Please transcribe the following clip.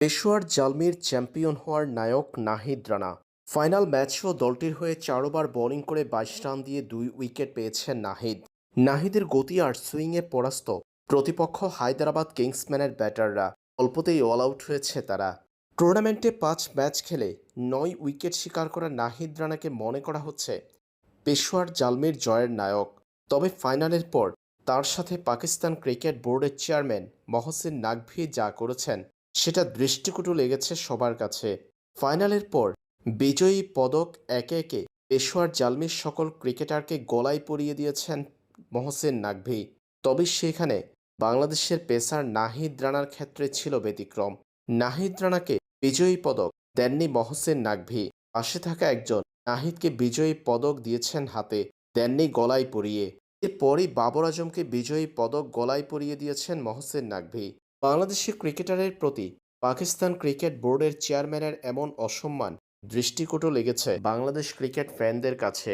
Peshawar জালমির champion হওয়ার নায়ক Nahid Rana. Final ম্যাচেও দলটির হয়ে ৪ ওভার বোলিং করে ২২ রান দিয়ে ২ উইকেট পেয়েছেন নাহিদ। নাহিদের গতি আর সুইংয়ে পরাস্ত প্রতিপক্ষ হায়দরাবাদ কিংসম্যানের ব্যাটাররা। অল্পতেই অল আউট হয়েছে তারা। টুর্নামেন্টে ৫ ম্যাচ খেলে ৯ উইকেট শিকার করা নাহিদ রানাকে মনে করা হচ্ছে পেশোয়ার জালমির জয়ের নায়ক। তবে ফাইনালের পর তার সাথে পাকিস্তান ক্রিকেট বোর্ডের চেয়ারম্যান মহসিন নাকভি যা করেছেন সেটা দৃষ্টিকটু লেগেছে সবার কাছে। ফাইনালের পর বিজয়ী পদক একে একে পেশোয়ার জালমির সকল ক্রিকেটারকে গলায় পরিয়ে দিয়েছেন মহসিন নাকভি। তবে সেখানে বাংলাদেশের পেসার নাহিদ রানার ক্ষেত্রে ছিল ব্যতিক্রম। নাহিদ রানাকে বিজয়ী পদক দেননি মহসিন নাকভি। পাশে থাকা একজন নাহিদকে বিজয়ী পদক দিয়েছেন হাতে, দেননি গলায় পরিয়ে। এরপরই বাবর আজমকে বিজয়ী পদক গলায় পরিয়ে দিয়েছেন মহসিন নাকভি। বাংলাদেশি ক্রিকেটারের প্রতি পাকিস্তান ক্রিকেট বোর্ডের চেয়ারম্যানের এমন অসম্মান দৃষ্টিকটু লেগেছে বাংলাদেশ ক্রিকেট ফ্যানদের কাছে।